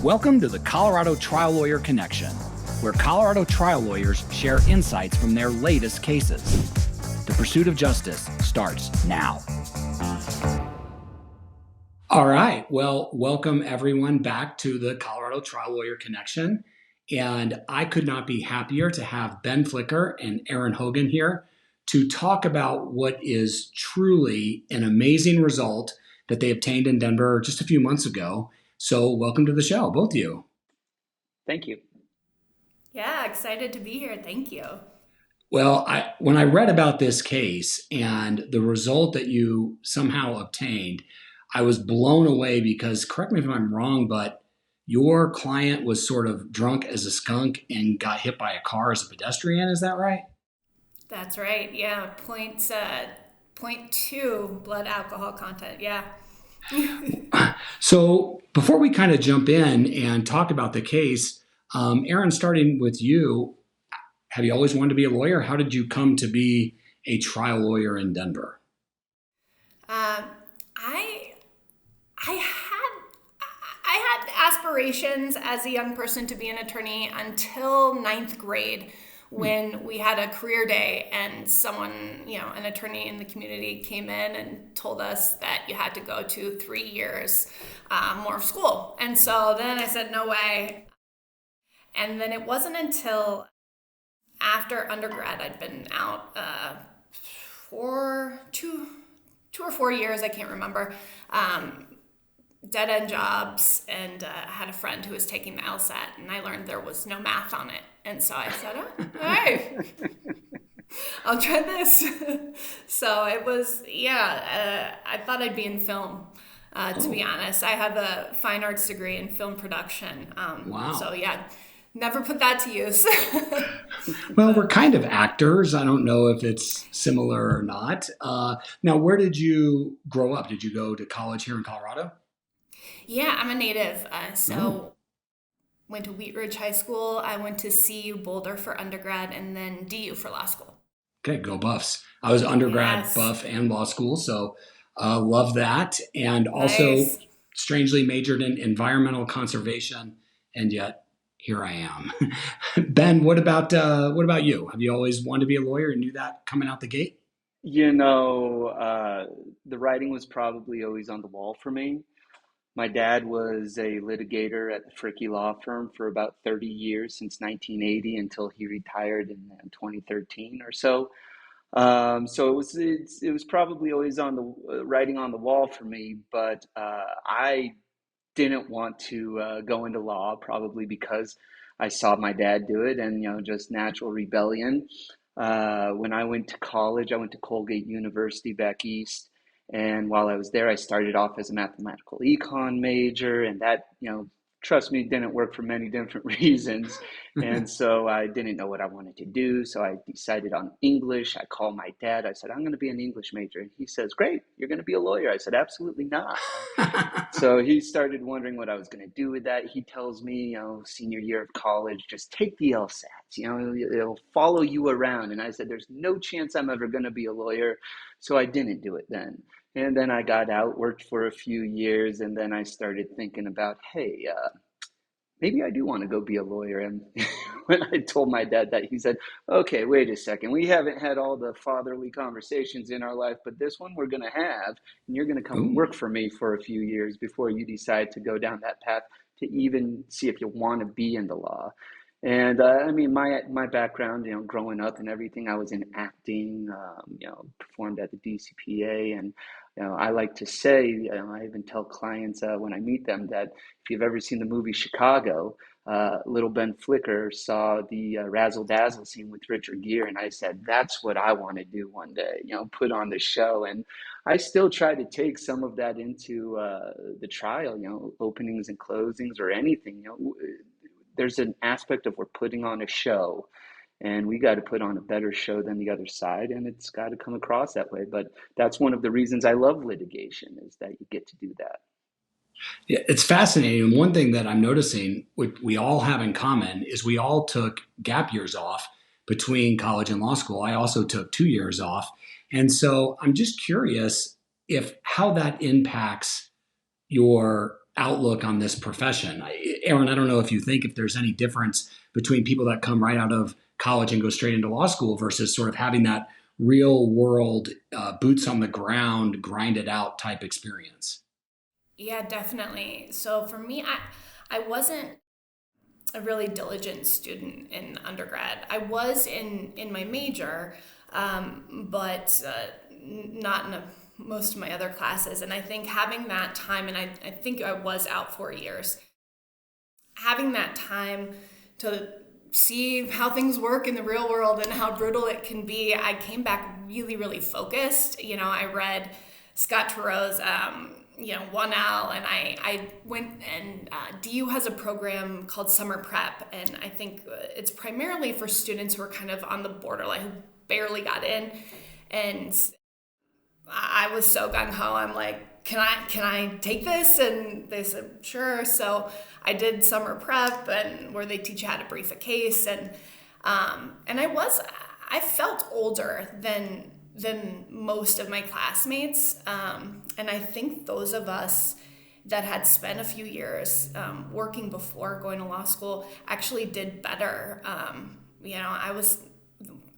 Welcome to the Colorado Trial Lawyer Connection, where Colorado trial lawyers share insights from their latest cases. The pursuit of justice starts now. All right. Well, welcome everyone back to the Colorado Trial Lawyer Connection. And I could not be happier to have Ben Flicker and Erin Hogan here to talk about what is truly an amazing result that they obtained in Denver just a few months ago. So welcome to the show, both of you. Thank you. Yeah, excited to be here. Thank you. Well, when I read about this case and the result that you somehow obtained, I was blown away because, correct me if I'm wrong, but your client was sort of drunk as a skunk and got hit by a car as a pedestrian. Is that right? That's right. Yeah, point two blood alcohol content. Yeah. So before we kind of jump in and talk about the case, Erin, starting with you, have you always wanted to be a lawyer? How did you come to be a trial lawyer in Denver? I had aspirations as a young person to be an attorney until ninth grade, when we had a career day and someone, an attorney in the community came in and told us that you had to go to 3 years more of school. And so then I said, no way. And then it wasn't until after undergrad, I'd been out for two or 4 years, I can't remember, dead-end jobs, and had a friend who was taking the LSAT, and I learned there was no math on it. And so I said, all right, I'll try this. So it was, I thought I'd be in film, to be honest. I have a fine arts degree in film production. Wow. So never put that to use. Well, we're kind of actors. I don't know if it's similar or not. Now, where did you grow up? Did you go to college here in Colorado? Yeah, I'm a native. Went to Wheat Ridge High School. I went to CU Boulder for undergrad and then DU for law school. Okay, go Buffs. I was undergrad Yes. Buff and law school, so love that. And also, Nice. strangely majored in environmental conservation, and yet here I am. Ben, what about you? Have you always wanted to be a lawyer and knew that coming out the gate? The writing was probably always on the wall for me. My dad was a litigator at the Fricky Law Firm for about 30 years, since 1980 until he retired in 2013 or so. So it was probably always on the writing on the wall for me, but I didn't want to go into law, probably because I saw my dad do it, and just natural rebellion. When I went to college, I went to Colgate University back east, and while I was there, I started off as a mathematical econ major, and that, trust me, didn't work for many different reasons. And so I didn't know what I wanted to do. So I decided on English. I called my dad. I said, I'm going to be an English major. And he says, great, you're going to be a lawyer. I said, absolutely not. So he started wondering what I was going to do with that. He tells me, senior year of college, just take the LSATs, it'll follow you around. And I said, there's no chance I'm ever going to be a lawyer. So I didn't do it then. And then I got out, worked for a few years, and then I started thinking about, hey, maybe I do want to go be a lawyer. And when I told my dad that, he said, okay, wait a second. We haven't had all the fatherly conversations in our life, but this one we're going to have, and you're going to come Ooh. work for me for a few years before you decide to go down that path to even see if you want to be in the law. And my background, growing up and everything, I was in acting, performed at the DCPA, and I like to say, I even tell clients when I meet them that if you've ever seen the movie Chicago, little Ben Flicker saw the Razzle Dazzle scene with Richard Gere, and I said, that's what I want to do one day, put on the show. And I still try to take some of that into the trial, openings and closings or anything. There's an aspect of we're putting on a show, and we got to put on a better show than the other side, and it's got to come across that way. But that's one of the reasons I love litigation, is that you get to do that. Yeah, it's fascinating. And one thing that I'm noticing, what we all have in common, is we all took gap years off between college and law school. I also took 2 years off. And so I'm just curious if how that impacts your outlook on this profession. Erin, I don't know if you think if there's any difference between people that come right out of college and go straight into law school versus sort of having that real world, boots on the ground, grind it out type experience. Yeah, definitely. So for me, I wasn't a really diligent student in undergrad. I was in my major, but not in most of my other classes. And I think having that time, and I think I was out 4 years, having that time to see how things work in the real world and how brutal it can be, I came back really, really focused. I read Scott Turo's, 1L, and I went and DU has a program called Summer Prep, and I think it's primarily for students who are kind of on the borderline, who barely got in, and I was so gung ho. I'm like, can I take this? And they said sure. So I did summer prep, and where they teach you how to brief a case, and I felt older than most of my classmates, and I think those of us that had spent a few years working before going to law school actually did better.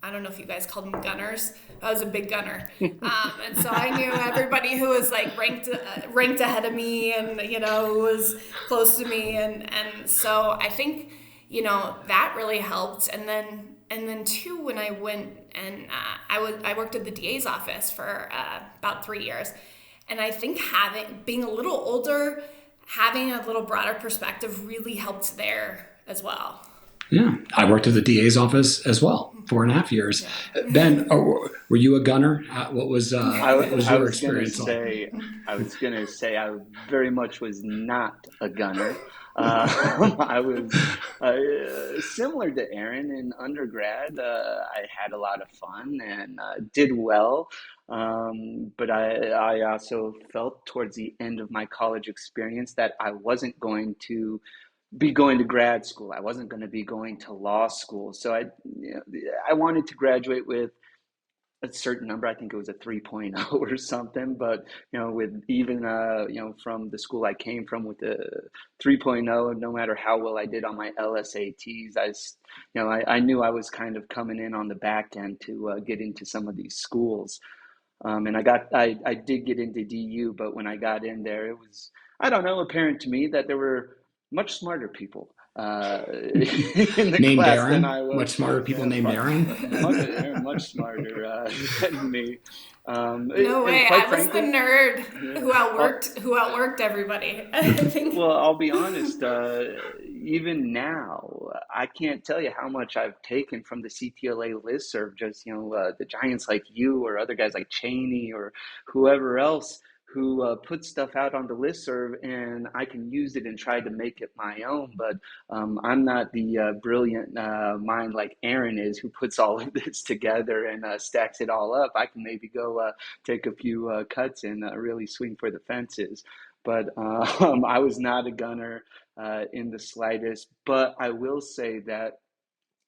I don't know if you guys called them gunners. I was a big gunner, and so I knew everybody who was like ranked ahead of me, and who was close to me, and so I think that really helped. And then too, when I went and I worked at the DA's office for about 3 years, and I think being a little older, having a little broader perspective really helped there as well. Yeah, I worked at the DA's office as well, 4.5 years. Yeah. Ben, were you a gunner? What was I your was gonna experience like? say, I was gonna say, I very much was not a gunner. I was similar to Erin in undergrad. I had a lot of fun and did well, but I also felt towards the end of my college experience that I wasn't going to be going to grad school. I wasn't going to be going to law school. So I wanted to graduate with a certain number. I think it was a 3.0 or something, but with even from the school I came from with the 3.0, no matter how well I did on my LSATs, I knew I was kind of coming in on the back end to get into some of these schools. And I did get into DU, but when I got in there, it was, I don't know, apparent to me that there were much smarter people in the Named class than Aaron? I was. Much smarter people Yeah, named much, Aaron? much smarter than me. No And way. quite I was the frankly, nerd yeah, who outworked everybody. I think. well, I'll be honest, even now, I can't tell you how much I've taken from the CTLA listserv, just, the giants like you or other guys like Cheney or whoever else who put stuff out on the listserv, and I can use it and try to make it my own. But I'm not the brilliant mind like Erin is, who puts all of this together and stacks it all up. I can maybe go take a few cuts and really swing for the fences. But I was not a gunner in the slightest. But I will say that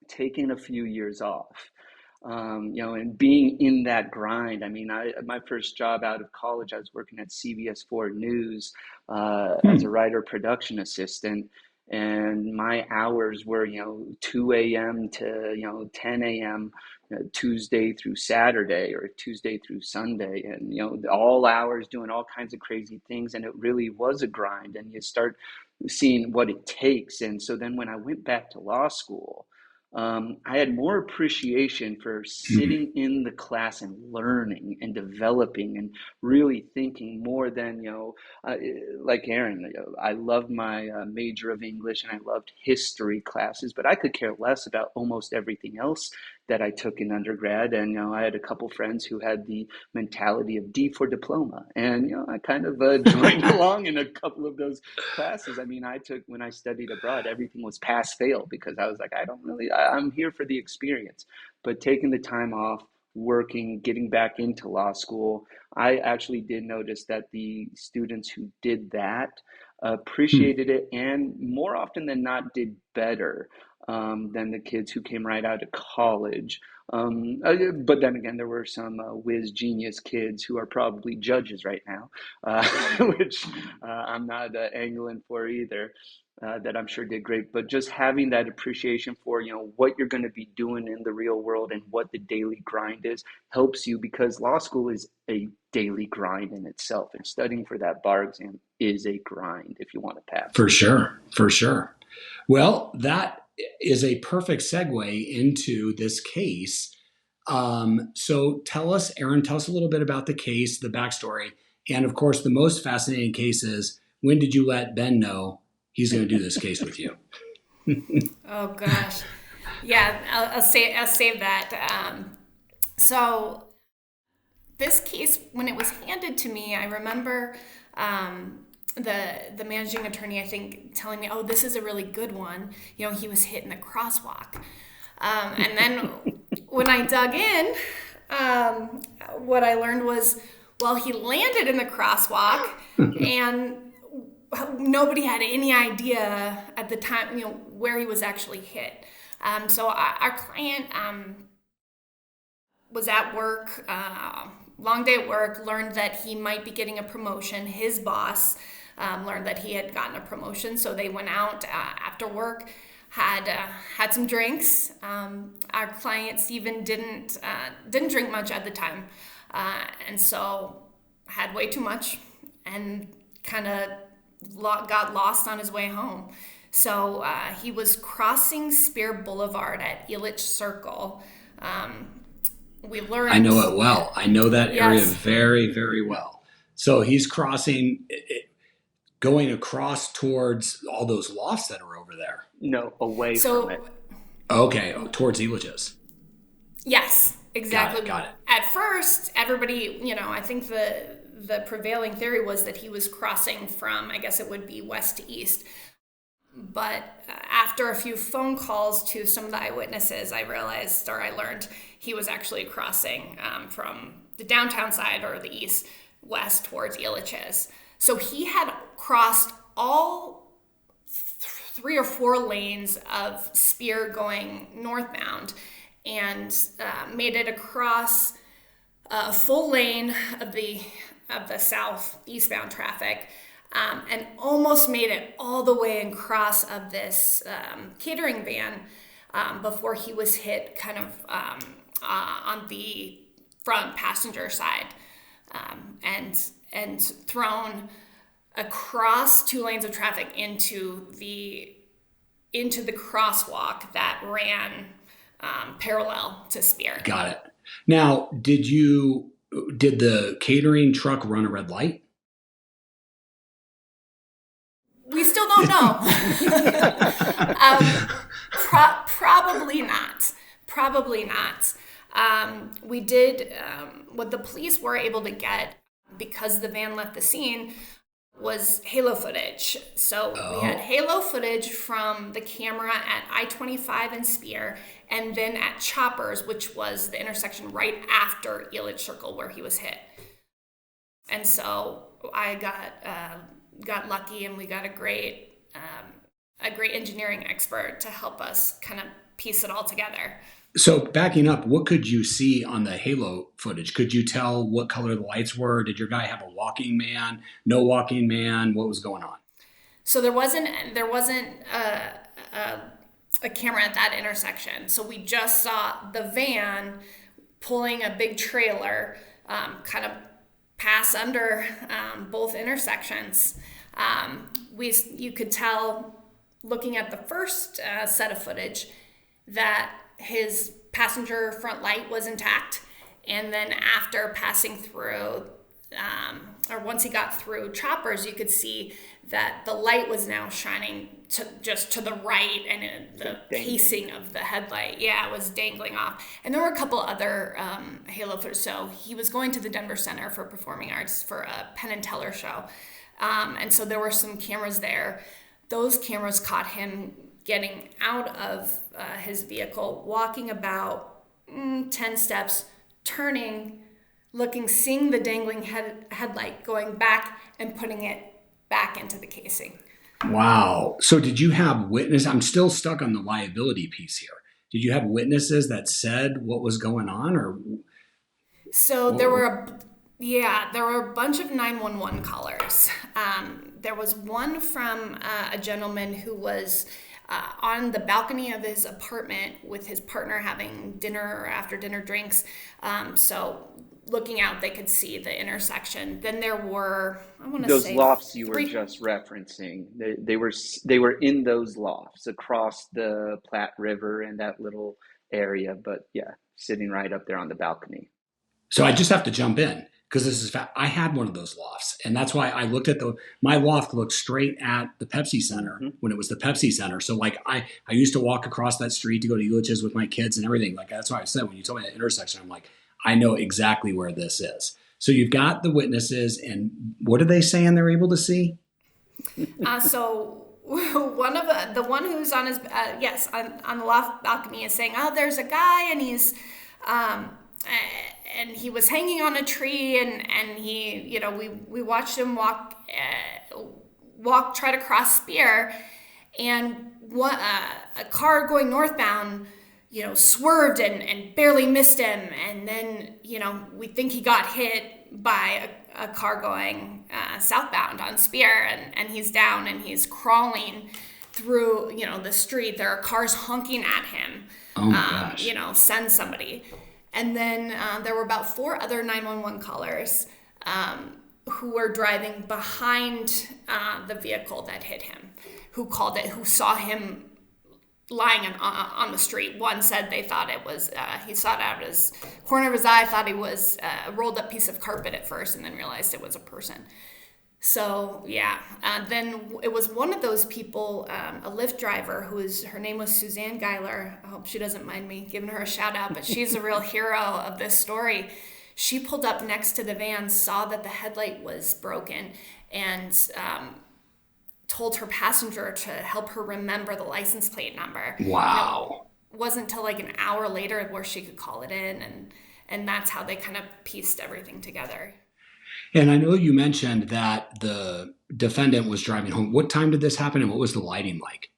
taking a few years off, and being in that grind. I mean, my first job out of college, I was working at CBS 4 News as a Hmm. writer production assistant. And my hours were, 2 a.m. to, 10 a.m. Tuesday through Saturday or Tuesday through Sunday. And, all hours doing all kinds of crazy things. And it really was a grind. And you start seeing what it takes. And so then when I went back to law school, I had more appreciation for Hmm. sitting in the class and learning and developing and really thinking more than, uh, like Erin, I loved my major of English and I loved history classes, but I could care less about almost everything else that I took in undergrad. And, I had a couple friends who had the mentality of D for diploma. And, I kind of joined along in a couple of those classes. I mean, when I studied abroad, everything was pass fail because I was like, I'm here for the experience. But taking the time off, working, getting back into law school, I actually did notice that the students who did that appreciated it and more often than not did better. than the kids who came right out of college. But then again, there were some whiz genius kids who are probably judges right now, which I'm not angling for either. That I'm sure did great, but just having that appreciation for what you're going to be doing in the real world and what the daily grind is helps you, because law school is a daily grind in itself, and studying for that bar exam is a grind if you want to pass For it. sure, for sure. Well, that is a perfect segue into this case. So Erin, tell us a little bit about the case, the backstory, and of course, the most fascinating case is, when did you let Ben know he's going to do this case with you? Oh gosh, yeah. I'll save that. So this case, when it was handed to me, I remember the managing attorney, I think, telling me, "Oh, this is a really good one." He was hit in the crosswalk, and then when I dug in, what I learned was, well, he landed in the crosswalk, and nobody had any idea at the time, where he was actually hit. So our client was at work, long day at work, learned that he might be getting a promotion. His boss learned that he had gotten a promotion, so they went out after work, had some drinks. Our client Stephen didn't drink much at the time, and so had way too much, and kind of got lost on his way home. So he was crossing Spear Boulevard at Illich Circle. We learned. I know it well. I know that area Yes. very, very well. So he's crossing, going across towards all those lofts that are over there. No, away So from it. Okay, towards Elitch's. yes, exactly. Got it. At first, everybody, I think the prevailing theory was that he was crossing from, I guess it would be west to east. But after a few phone calls to some of the eyewitnesses, I learned he was actually crossing from the downtown side, or the east west, towards Illich's. So he had crossed all 3 or 4 lanes of Spear going northbound, and made it across a full lane of the south eastbound traffic. And almost made it all the way across of this catering van before he was hit kind of on the front passenger side, and thrown across 2 lanes of traffic into the crosswalk that ran parallel to Spear. Got it. Now, did the catering truck run a red light? We still don't know. Probably not. Probably not. We did, what the police were able to get, because the van left the scene, was halo footage. So we had halo footage from the camera at I-25 and Spear, and then at Choppers, which was the intersection right after Illich Circle where he was hit. And so I got lucky, and we got a great engineering expert to help us kind of piece it all together. So backing up, what could you see on the halo footage? Could you tell what color the lights were? Did your guy have a walking man? No walking man? What was going on? So there wasn't a camera at that intersection. So we just saw the van pulling a big trailer, kind of pass under both intersections. You could tell, looking at the first set of footage, that his passenger front light was intact, and then after passing through, or once he got through Choppers, you could see that the light was now shining just to the right, and the casing of the headlight, was dangling off. And there were a couple other halo footage. So he was going to the Denver Center for Performing Arts for a Penn and Teller show, and so there were some cameras there. Those cameras caught him getting out of his vehicle, walking about 10 steps, turning, looking, seeing the dangling headlight, going back and putting it back into the casing. Wow. So did you have witness? I'm still stuck on the liability piece here. Did you have witnesses that said what was going on, or So what? there were a bunch of 911 callers. There was one from a gentleman who was on the balcony of his apartment with his partner having dinner or after dinner drinks. So looking out, they could see the intersection. Then there were, I want to Those say, lofts you were three. just referencing, they were in those lofts across the Platte River and that little area, but yeah, sitting right up there on the balcony. So I just have to jump in because this is I had one of those lofts, and that's why I looked at my loft looked straight at the Pepsi Center Hmm. when it was the Pepsi Center. So like I used to walk across that street to go to Ulitch's with my kids and everything. Like that's why I said when you told me that intersection, I'm like, I know exactly where this is. So you've got the witnesses, and what are they saying they're able to see? So one of the one who's on his yes on the loft balcony is saying, "Oh, there's a guy, and um, and he was hanging on a tree, and he, we watched him walk try to cross Spear, and a car going northbound." Swerved and barely missed him. And then, we think he got hit by a car going southbound on Spear, and he's down and he's crawling through, the street. There are cars honking at him, Oh my gosh! send somebody. And then there were about four other 911 callers who were driving behind the vehicle that hit him, who called it, who saw him lying on the street. One said they thought it was, he saw it out of his corner of his eye, thought he was a rolled up piece of carpet at first, and then realized it was a person. So yeah, then it was one of those people, a Lyft driver her name was Suzanne Geiler. I hope she doesn't mind me giving her a shout out, but she's a real hero of this story. She pulled up next to the van, saw that the headlight was broken, and told her passenger to help her remember the license plate number. Wow. It wasn't until like an hour later where she could call it in, and that's how they kind of pieced everything together. And I know you mentioned that the defendant was driving home. What time did this happen, and what was the lighting like?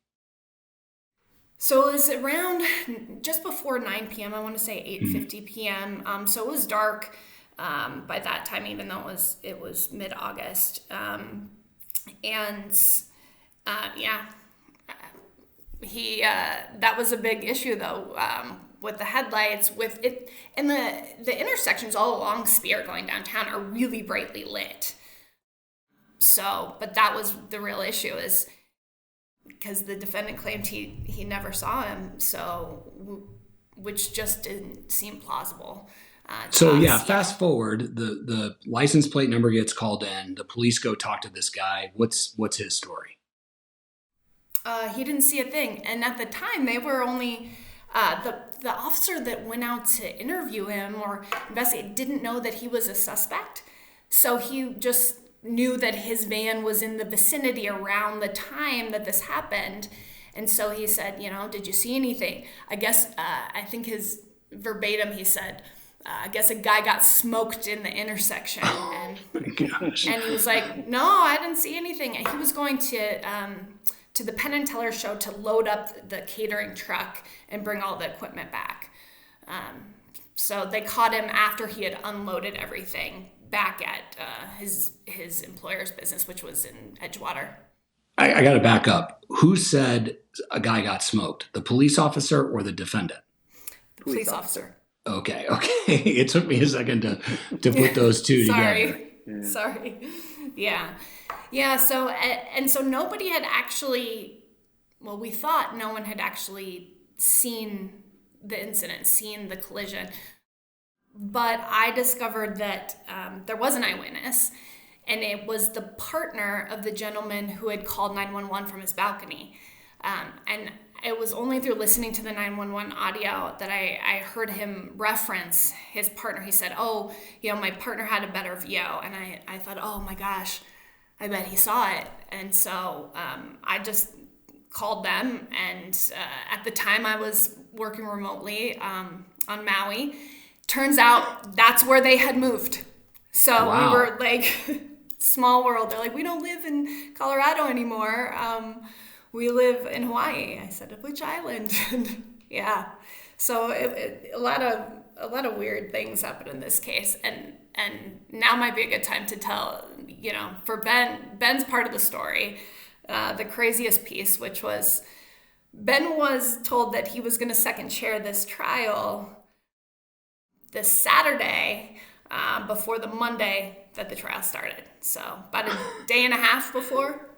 So it was around just before 9 p.m. I want to say 8:50 p.m. So it was dark by that time, even though it was mid-August. And yeah, he that was a big issue though, with the headlights, with it, and the intersections all along Spear going downtown are really brightly lit. So, but that was the real issue, is because the defendant claimed he never saw him, so which just didn't seem plausible. To So yeah, us, fast forward, the license plate number gets called in. The police go talk to this guy. What's his story? He didn't see a thing, and at the time they were only the officer that went out to interview him or investigate didn't know that he was a suspect, so he just knew that his van was in the vicinity around the time that this happened, and so he said, did you see anything? I guess I think his verbatim he said. I guess a guy got smoked in the intersection, and My gosh. and he was like, "No, I didn't see anything." And he was going to the Penn and Teller show to load up the catering truck and bring all the equipment back. So they caught him after he had unloaded everything back at his employer's business, which was in Edgewater. I got to back up. Who said a guy got smoked? The police officer or the defendant? The Police police officer. officer. Okay. It took me a second to put those two Sorry. together. Yeah. Sorry. Yeah. So nobody had actually, well, we thought no one had actually seen the incident, seen the collision. But I discovered that there was an eyewitness, and it was the partner of the gentleman who had called 911 from his balcony. And it was only through listening to the 911 audio that I heard him reference his partner. He said, "Oh, my partner had a better view." And I thought, "Oh my gosh, I bet he saw it." And so I just called them. And at the time I was working remotely on Maui. Turns out that's where they had moved. So Wow. we were like small world. They're like, we don't live in Colorado anymore. We live in Hawaii. I said, which island? Yeah. So a lot of weird things happen in this case, and now might be a good time to tell, for Ben's part of the story, the craziest piece, which was Ben was told that he was going to second chair this trial this Saturday before the Monday that the trial started. So about a day and a half before.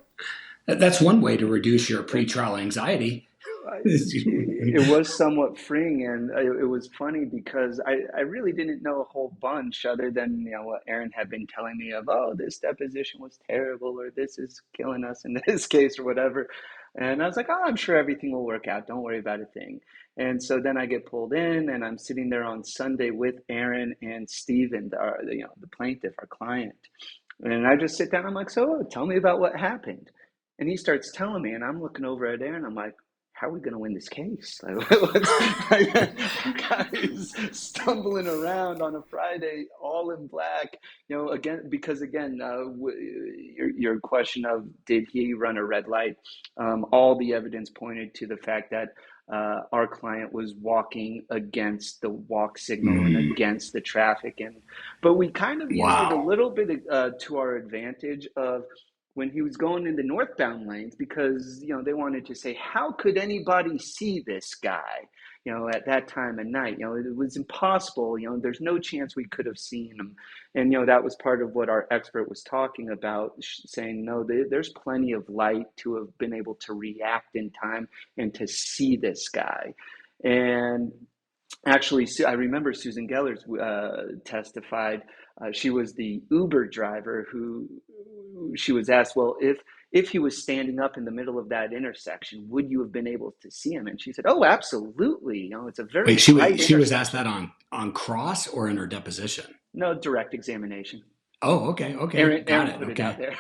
That's one way to reduce your pretrial anxiety. It was somewhat freeing, and it was funny because I really didn't know a whole bunch other than what Erin had been telling me of, oh, this deposition was terrible, or this is killing us in this case, or whatever. And I was like, oh, I'm sure everything will work out. Don't worry about a thing. And so then I get pulled in, and I'm sitting there on Sunday with Erin and Steven, the plaintiff, our client. And I just sit down. I'm like, so tell me about what happened. And he starts telling me, and I'm looking over at Erin. I'm like, how are we going to win this case? Guys stumbling around on a Friday, all in black, again, your question of did he run a red light? All the evidence pointed to the fact that our client was walking against the walk signal and against the traffic, but we kind of used it a little bit to our advantage of when he was going in the northbound lanes, because they wanted to say, how could anybody see this guy at that time of night? It was impossible. There's no chance we could have seen him. And that was part of what our expert was talking about, saying no, there's plenty of light to have been able to react in time and to see this guy. And actually, I remember Susan Gellers testified. She was the Uber driver who she was asked, well, if he was standing up in the middle of that intersection, would you have been able to see him? And she said, oh, absolutely. It's a very Wait, she was asked that on cross or in her deposition? No, direct examination. Oh, okay. Erin put it out there.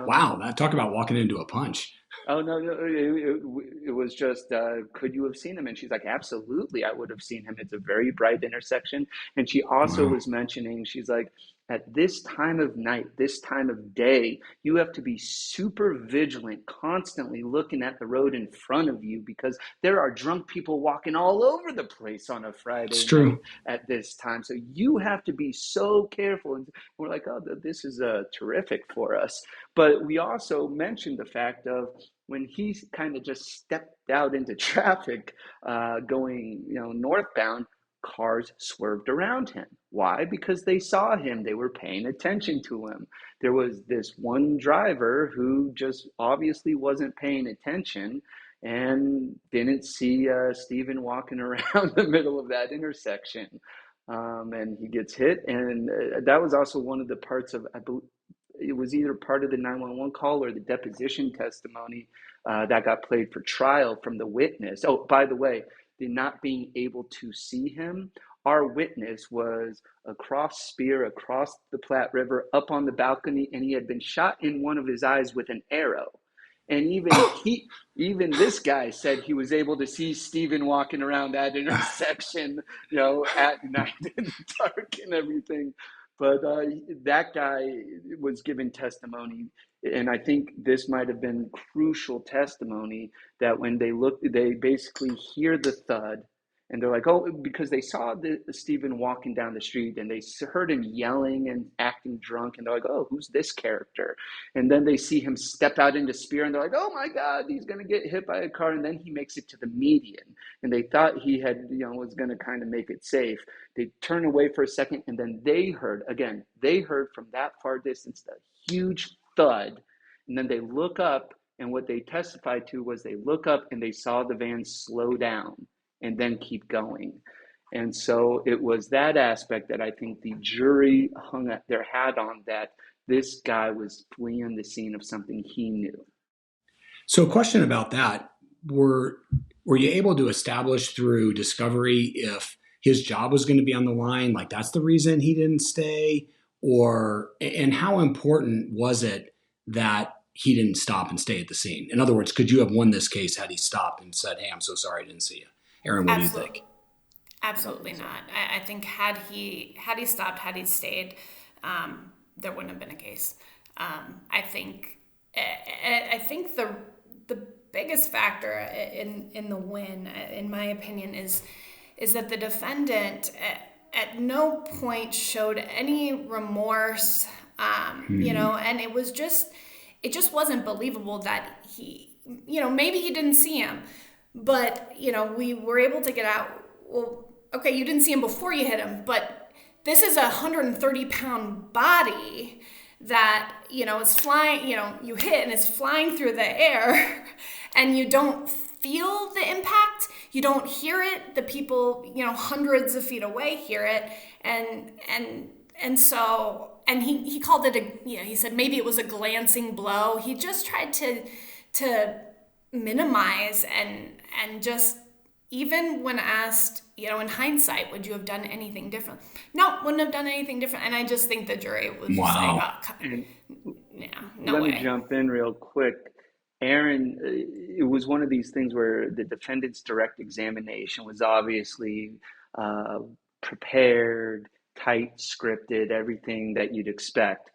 Wow, talk about walking into a punch. Oh, no, it was just, could you have seen him? And she's like, absolutely, I would have seen him. It's a very bright intersection. And she also was mentioning, she's like, at this time of night, this time of day, you have to be super vigilant, constantly looking at the road in front of you, because there are drunk people walking all over the place on a Friday night at this time. So you have to be so careful. And we're like, oh, this is terrific for us. But we also mentioned the fact of when he kind of just stepped out into traffic going northbound, cars swerved around him. Why? Because they saw him. They were paying attention to him. There was this one driver who just obviously wasn't paying attention and didn't see Steven walking around the middle of that intersection. And he gets hit. And that was also one of the parts of, I believe, it was either part of the 911 call or the deposition testimony that got played for trial from the witness. Oh, by the way, the not being able to see him, our witness was across Spear, across the Platte River, up on the balcony, and he had been shot in one of his eyes with an arrow. And even this guy said he was able to see Steven walking around that intersection, at night in the dark and everything. But that guy was given testimony, and I think this might have been crucial testimony, that when they basically hear the thud, and they're like, oh, because they saw Steven walking down the street, and they heard him yelling and acting drunk, and they're like, oh, who's this character? And then they see him step out into Spear, and they're like, oh my God, he's going to get hit by a car, and then he makes it to the median, and they thought he had, was going to kind of make it safe. They turn away for a second, and then they heard from that far distance the huge thud, and then they look up, and what they testified to was they look up and they saw the van slow down and then keep going. And so it was that aspect that I think the jury hung their hat on, that this guy was fleeing the scene of something he knew. So a question about that, were you able to establish through discovery if his job was going to be on the line, like that's the reason he didn't stay, and how important was it that he didn't stop and stay at the scene? In other words, could you have won this case had he stopped and said, hey, I'm so sorry I didn't see you? Erin, what do you think? Absolutely not. I think had he stopped, had he stayed, there wouldn't have been a case. I think the biggest factor in the win, in my opinion, is that the defendant at no point showed any remorse, and it just wasn't believable that he, maybe he didn't see him, but, we were able to get out, well, okay, you didn't see him before you hit him, but this is a 130-pound body that, is flying, you hit and it's flying through the air and you don't feel the impact. You don't hear it. The people, hundreds of feet away hear it. And so he called it he said maybe it was a glancing blow. He just tried to minimize and just, even when asked, in hindsight, would you have done anything different? No, wouldn't have done anything different. And I just think the jury was just like, no Let way. me jump in real quick. Erin, it was one of these things where the defendant's direct examination was obviously prepared, tight, scripted, everything that you'd expect.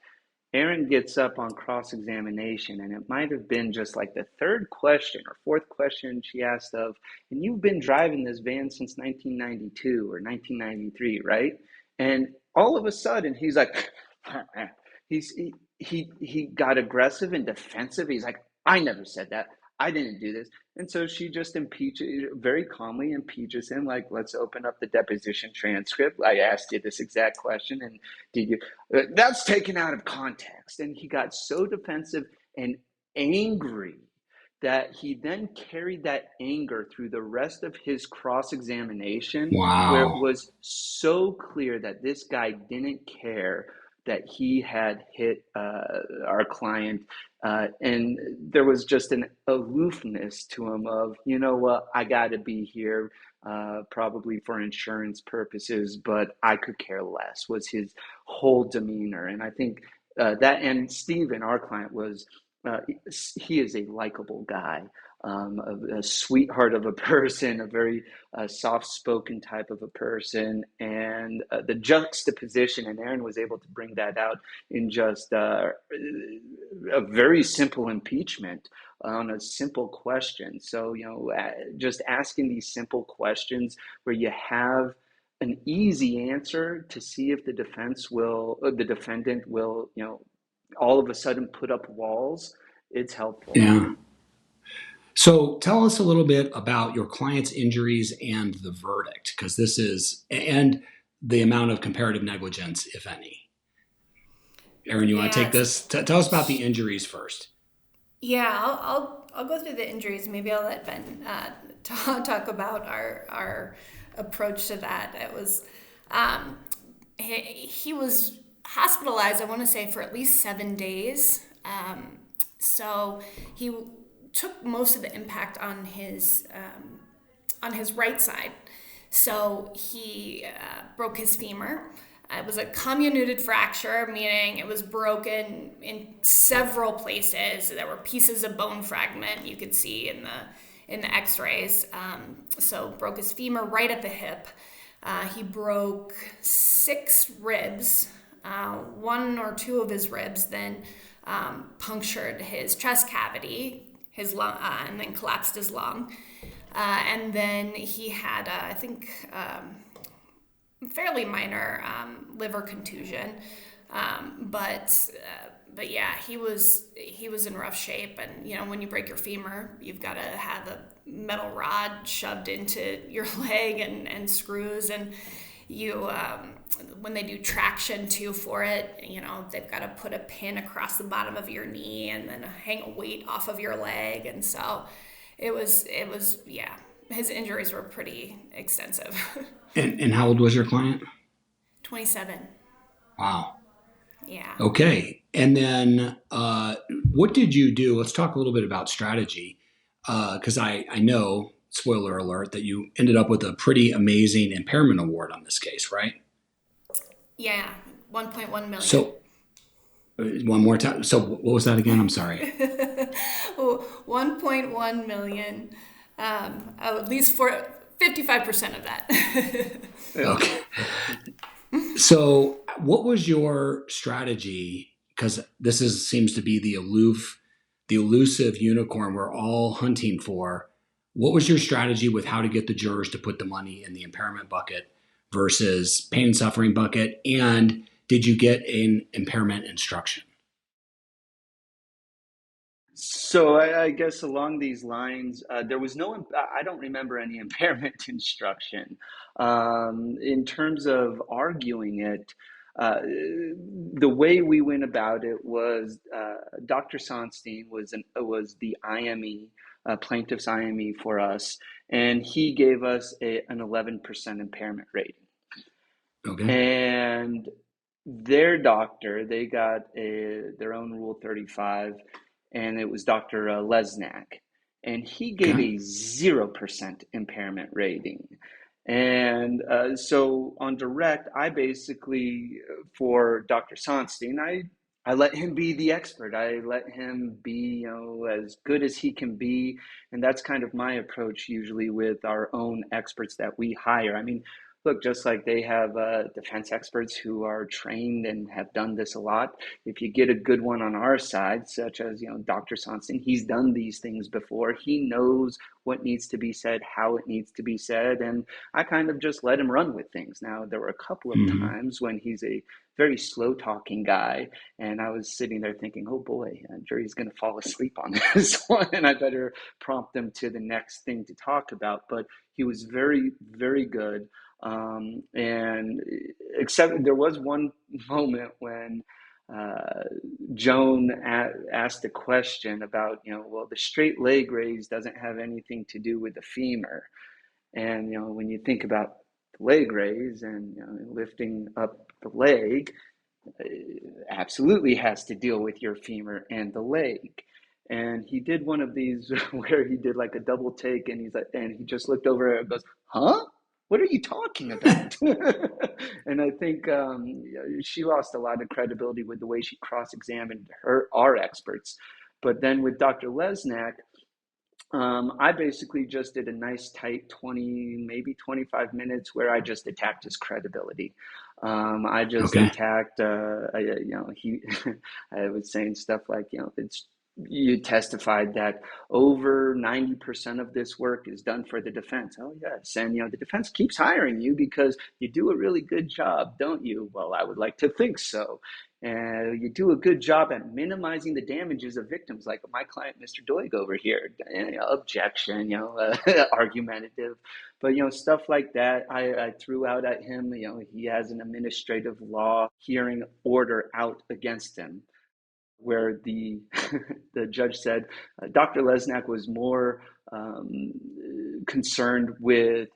Erin gets up on cross-examination, and it might have been just like the third question or fourth question she asked of, and you've been driving this van since 1992 or 1993, right? And all of a sudden, he's like, he got aggressive and defensive. He's like, I never said that. I didn't do this. And so she just very calmly impeaches him, like, let's open up the deposition transcript. I asked you this exact question, and did you? That's taken out of context. And he got so defensive and angry that he then carried that anger through the rest of his cross-examination, where it was so clear that this guy didn't care that he had hit our client. And there was just an aloofness to him of, you know what, I got to be here probably for insurance purposes, but I could care less, was his whole demeanor. And I think and Stephen, our client, he is a likable guy, a sweetheart of a person, a very soft-spoken type of a person, and the juxtaposition, and Erin was able to bring that out in just a very simple impeachment on a simple question. So, just asking these simple questions where you have an easy answer to see if the defendant will, all of a sudden put up walls, it's helpful. Yeah. So tell us a little bit about your client's injuries and the verdict, because and the amount of comparative negligence, if any. Erin, you want to take this? Tell us about the injuries first. Yeah, I'll go through the injuries. Maybe I'll let Ben talk about our approach to that. It was he was hospitalized, I want to say, for at least 7 days. So he took most of the impact on his right side. So he broke his femur. It was a comminuted fracture, meaning it was broken in several places. There were pieces of bone fragment you could see in the X-rays. So broke his femur right at the hip. He broke 6 ribs. 1 or 2 of his ribs then punctured his chest cavity, his lung, and then collapsed his lung. And then he had, I think, fairly minor liver contusion. But yeah, he was in rough shape. And when you break your femur, you've got to have a metal rod shoved into your leg and screws, and you when they do traction too for it, they've got to put a pin across the bottom of your knee and then hang a weight off of your leg. And so it was yeah, his injuries were pretty extensive. And how old was your client? 27. Wow. Yeah. Okay. And then what did you do? Let's talk a little bit about strategy, because I know, spoiler alert, that you ended up with a pretty amazing impairment award on this case, right? Yeah, $1.1 million. So, one more time. So, what was that again? I'm sorry. $1.1 million. At least for 55% of that. Okay. So, what was your strategy? Because seems to be the elusive unicorn we're all hunting for. What was your strategy with how to get the jurors to put the money in the impairment bucket versus pain and suffering bucket? And did you get an impairment instruction? So I guess along these lines, there was no, I don't remember any impairment instruction. In terms of arguing it, the way we went about it was Dr. Sonstein was the IME, plaintiff's IME for us, and he gave us an 11% impairment rating. Okay. And their doctor, they got their own Rule 35, and it was Dr. Lesnak, and he gave Okay. a 0% impairment rating. And so on direct, I basically, for Dr. Sonstein, I let him be the expert. I let him be, as good as he can be. And that's kind of my approach usually with our own experts that we hire. I mean, look, just like they have defense experts who are trained and have done this a lot. If you get a good one on our side, such as Dr. Sonstein, he's done these things before. He knows what needs to be said, how it needs to be said, and I kind of just let him run with things. Now, there were a couple of Mm-hmm. times when he's a very slow talking guy, and I was sitting there thinking, oh boy, jury's going to fall asleep on this one, and I better prompt them to the next thing to talk about. But he was very, very good. And except there was one moment when Joan asked a question about, well, the straight leg raise doesn't have anything to do with the femur. And, when you think about the leg raise and lifting up the leg, absolutely has to deal with your femur and the leg. And he did one of these where he did like a double take, and he just looked over and goes, huh? What are you talking about? And I think she lost a lot of credibility with the way she cross-examined our experts. But then with Dr. Lesnak, I basically just did a nice tight 20, maybe 25 minutes where I just attacked his credibility. I just Okay. attacked, I was saying stuff like, you testified that over 90% of this work is done for the defense. Oh, yes. And, the defense keeps hiring you because you do a really good job, don't you? Well, I would like to think so. And you do a good job at minimizing the damages of victims, like my client, Mr. Doig over here. Objection, argumentative. But, stuff like that, I threw out at him. He has an administrative law hearing order out against him, where the the judge said Dr. Lesnak was more concerned with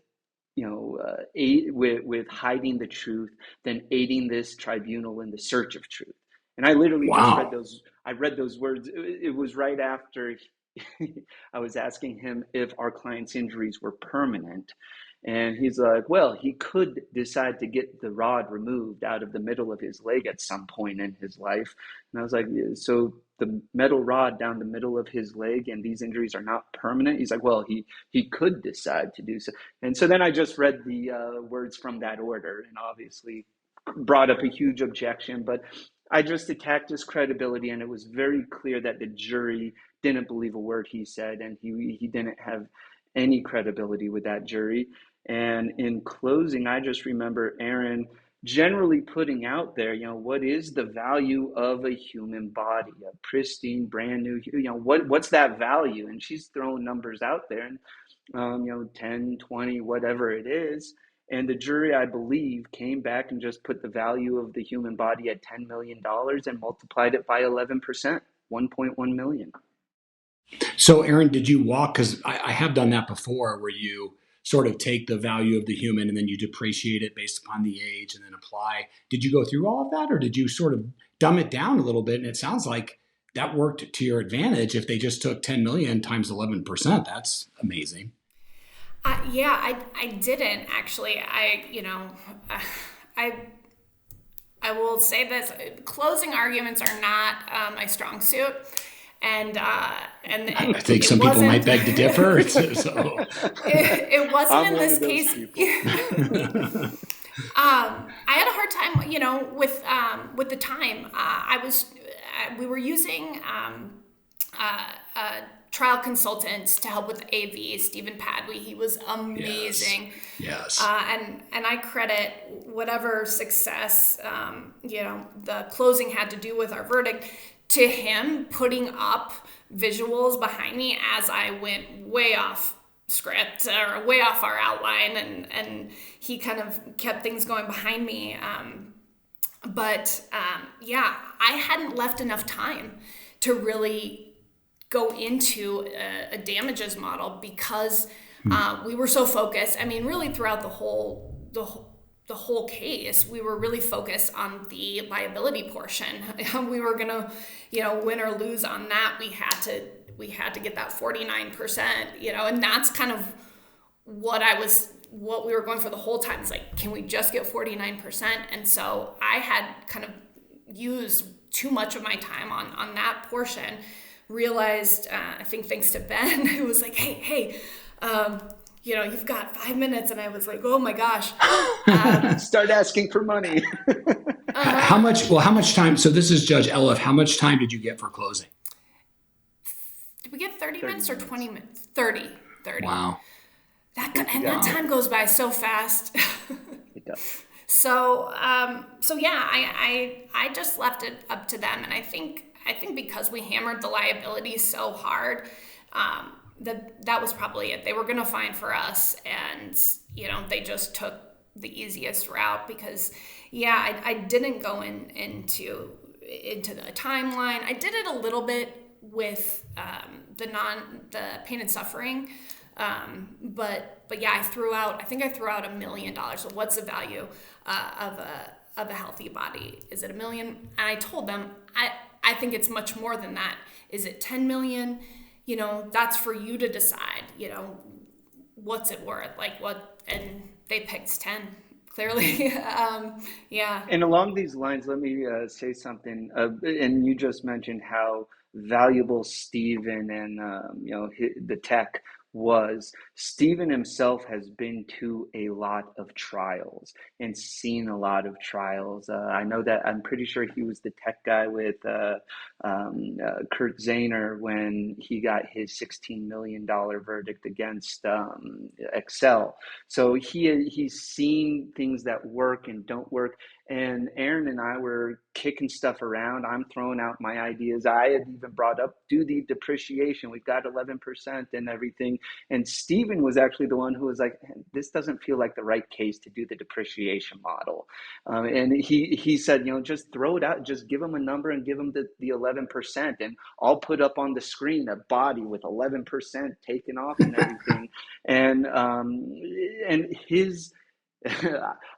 with hiding the truth than aiding this tribunal in the search of truth. And I literally just read Wow. those. I read those words. It was right after I was asking him if our client's injuries were permanent. And he's like, well, he could decide to get the rod removed out of the middle of his leg at some point in his life. And I was like, so the metal rod down the middle of his leg and these injuries are not permanent? He's like, well, he could decide to do so. And so then I just read the words from that order and obviously brought up a huge objection. But I just attacked his credibility, and it was very clear that the jury didn't believe a word he said, and he didn't have any credibility with that jury. And in closing, I just remember Erin generally putting out there, what is the value of a human body, a pristine, brand new, what's that value? And she's throwing numbers out there, and 10, 20, whatever it is. And the jury, I believe, came back and just put the value of the human body at $10 million and multiplied it by 11%, 1.1 million. So, Erin, did you walk? Because I have done that before, where you sort of take the value of the human and then you depreciate it based upon the age and then apply. Did you go through all of that, or did you sort of dumb it down a little bit? And it sounds like that worked to your advantage. If they just took 10 million times 11%, that's amazing. Yeah, I didn't actually. I I will say this: closing arguments are not my strong suit, and I think some people might beg to differ. So. It wasn't I'm in one this of those case. people. I had a hard time, with the time. We were using trial consultants to help with AV. Stephen Padway, he was Yes. amazing, Yes. and I credit whatever success the closing had to do with our verdict to him putting up visuals behind me as I went way off script or way off our outline, and he kind of kept things going behind me. But I hadn't left enough time to really go into a damages model because we were so focused. I mean, really throughout the whole case, we were really focused on the liability portion. We were gonna, win or lose on that. We had to get that 49%, and that's kind of what we were going for the whole time. It's like, can we just get 49%? And so I had kind of used too much of my time on that portion. Realized, I think thanks to Ben, it was like, hey, you've got 5 minutes. And I was like, oh my gosh. Start asking for money. How much time? So this is Judge Elif. How much time did you get for closing? Did we get 30 minutes or 20 minutes. minutes? 30. Wow. That time goes by so fast. It does. So yeah, I just left it up to them. And I think because we hammered the liability so hard, that was probably it. They were going to fine for us, and they just took the easiest route because I didn't go into the timeline. I did it a little bit with the pain and suffering, but I threw out $1 million. So what's the value of a healthy body? Is it $1 million? And I told them I think it's much more than that. Is it 10 million? That's for you to decide, what's it worth? Like what? And they picked 10, clearly. Yeah. And along these lines, let me say something. And you just mentioned how valuable Stephen and the tech was. Stephen himself has been to a lot of trials and seen a lot of trials. I know that I'm pretty sure he was the tech guy with Kurt Zaner when he got his $16 million verdict against Excel. So he's seen things that work and don't work. And Erin and I were kicking stuff around. I'm throwing out my ideas. I had even brought up, do the depreciation. We've got 11% and everything. And Stephen was actually the one who was like, this doesn't feel like the right case to do the depreciation model. And he said, just throw it out, just give them a number and give them the 11%. And I'll put up on the screen a body with 11% taken off and everything. And his...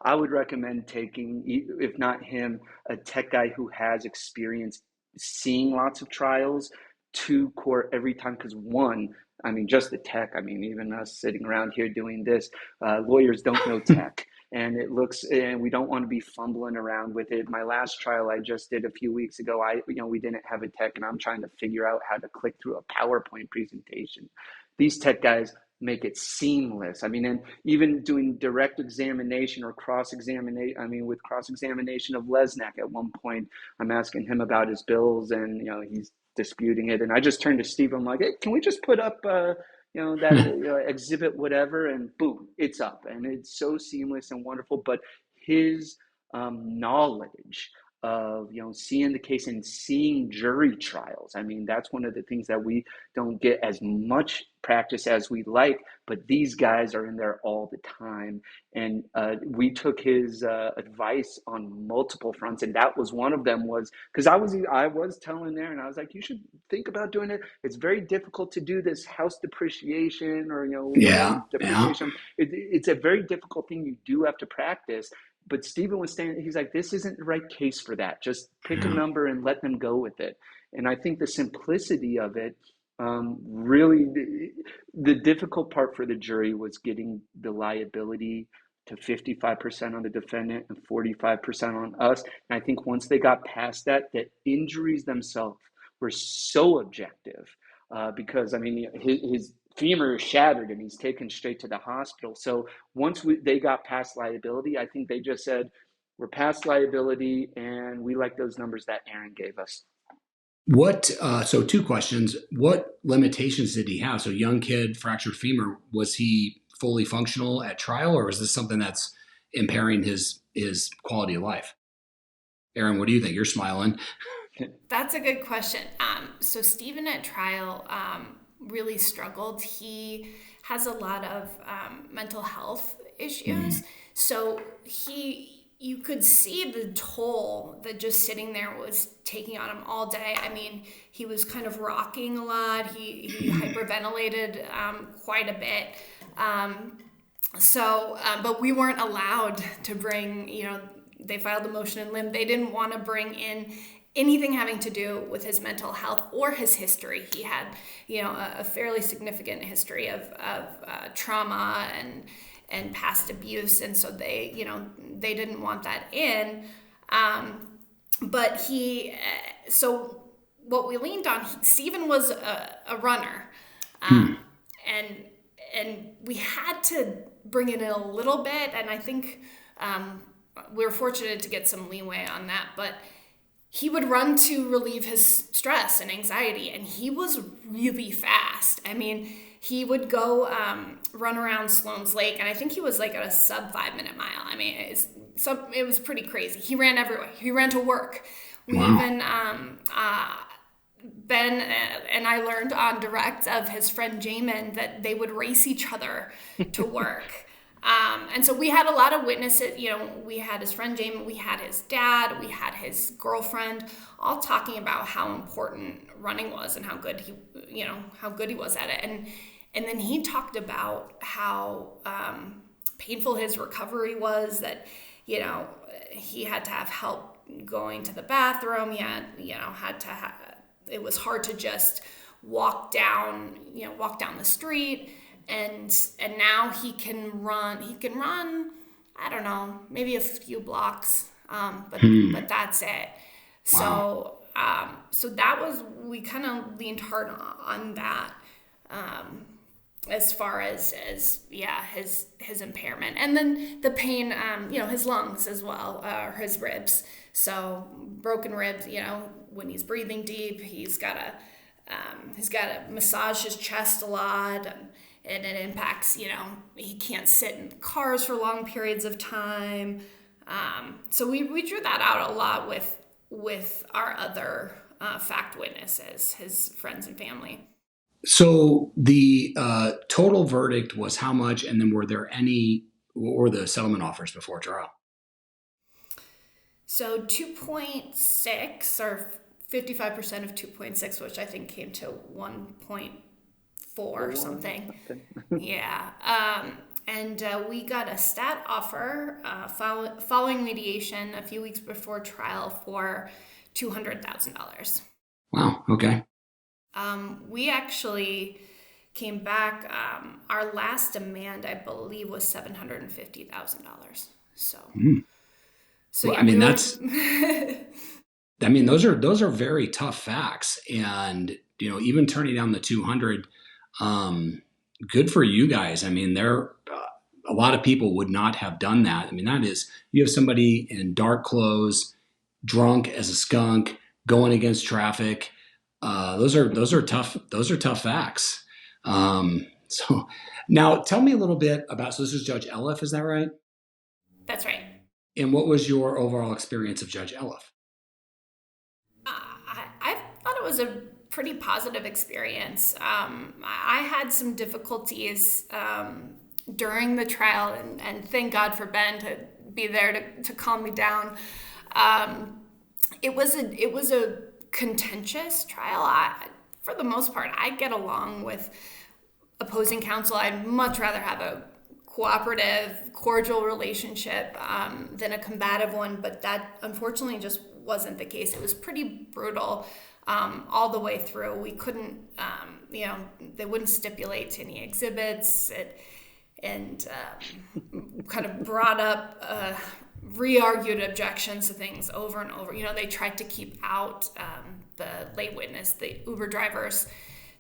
I would recommend taking, if not him, a tech guy who has experience seeing lots of trials to court every time. Because one, I mean, just the tech, I mean, even us sitting around here doing this, lawyers don't know tech. And we don't want to be fumbling around with it. My last trial I just did a few weeks ago, we didn't have a tech, and I'm trying to figure out how to click through a PowerPoint presentation. These tech guys make it seamless. I mean, and even doing direct examination or cross-examination, with cross-examination of Lesnak at one point, I'm asking him about his bills and, he's disputing it. And I just turned to Steve, I'm like, hey, can we just put up, that exhibit, whatever, and boom, it's up. And it's so seamless and wonderful. But his knowledge of seeing the case and seeing jury trials. I mean, that's one of the things that we don't get as much practice as we like, but these guys are in there all the time. And we took his advice on multiple fronts, and that was one of them. Was because I was telling Aaron, I was like, you should think about doing it. It's very difficult to do this house depreciation or depreciation. It's a very difficult thing. You do have to practice. But Stephen was saying, he's like, this isn't the right case for that. Just pick a number and let them go with it. And I think the simplicity of it, really, the difficult part for the jury was getting the liability to 55% on the defendant and 45% on us. And I think once they got past that, the injuries themselves were so objective. Because, I mean, his femur is shattered and he's taken straight to the hospital. So once they got past liability, I think they just said, we're past liability and we like those numbers that Erin gave us. So two questions. What limitations did he have? So young kid, fractured femur, was he fully functional at trial, or is this something that's impairing his quality of life? Erin, what do you think? You're smiling. That's a good question. So Stephen at trial really struggled. He has a lot of mental health issues. So you could see the toll that just sitting there was taking on him all day. I mean, he was kind of rocking a lot. He hyperventilated quite a bit. But we weren't allowed to bring, they filed a motion in limb. They didn't want to bring in anything having to do with his mental health or his history. He had, a fairly significant history of trauma and past abuse. And so they didn't want that in. So what we leaned on, Stephen was a runner. And we had to bring it in a little bit. And I think we were fortunate to get some leeway on that. But he would run to relieve his stress and anxiety. And he was really fast. I mean, he would go run around Sloan's Lake. And I think he was like at a sub 5-minute mile. I mean, it was pretty crazy. He ran everywhere. He ran to work. We even... Ben and I learned on direct of his friend Jamin that they would race each other to work. And so we had a lot of witnesses. We had his friend Jamin, we had his dad, we had his girlfriend, all talking about how important running was and how good he was at it. And then he talked about how painful his recovery was, that, he had to have help going to the bathroom. He had to have, it was hard to just walk down the street, and now he can run, I don't know, maybe a few blocks, but that's it. Wow. So that was, we kind of leaned hard on that, as far as his impairment, and then the pain, his lungs as well, his ribs. So broken ribs, when he's breathing deep, he's got to massage his chest a lot, and it impacts, he can't sit in cars for long periods of time. So we drew that out a lot with our other fact witnesses, his friends and family. So the total verdict was how much, and then what were the settlement offers before trial? So 2.6, or 55% of 2.6, which I think came to 1.4 or something. Yeah. And we got a stat offer following mediation a few weeks before trial for $200,000. Wow. Okay. We actually came back. Our last demand, I believe, was $750,000. So. So well, yeah, those are very tough facts, and even turning down the 200, good for you guys. I mean, a lot of people would not have done that. I mean, that is, you have somebody in dark clothes, drunk as a skunk, going against traffic. Those are tough facts. So now tell me a little bit about. So this is Judge Elliff, is that right? That's right. And what was your overall experience of Judge Elliff? I thought it was a pretty positive experience. I had some difficulties during the trial, and thank God for Ben to be there to calm me down. It was a contentious trial. For the most part, I get along with opposing counsel. I'd much rather have a cooperative, cordial relationship than a combative one, but that unfortunately just wasn't the case. It was pretty brutal all the way through. We couldn't, they wouldn't stipulate to any exhibits, and kind of brought up re-argued objections to things over and over. They tried to keep out the lay witness, the Uber drivers.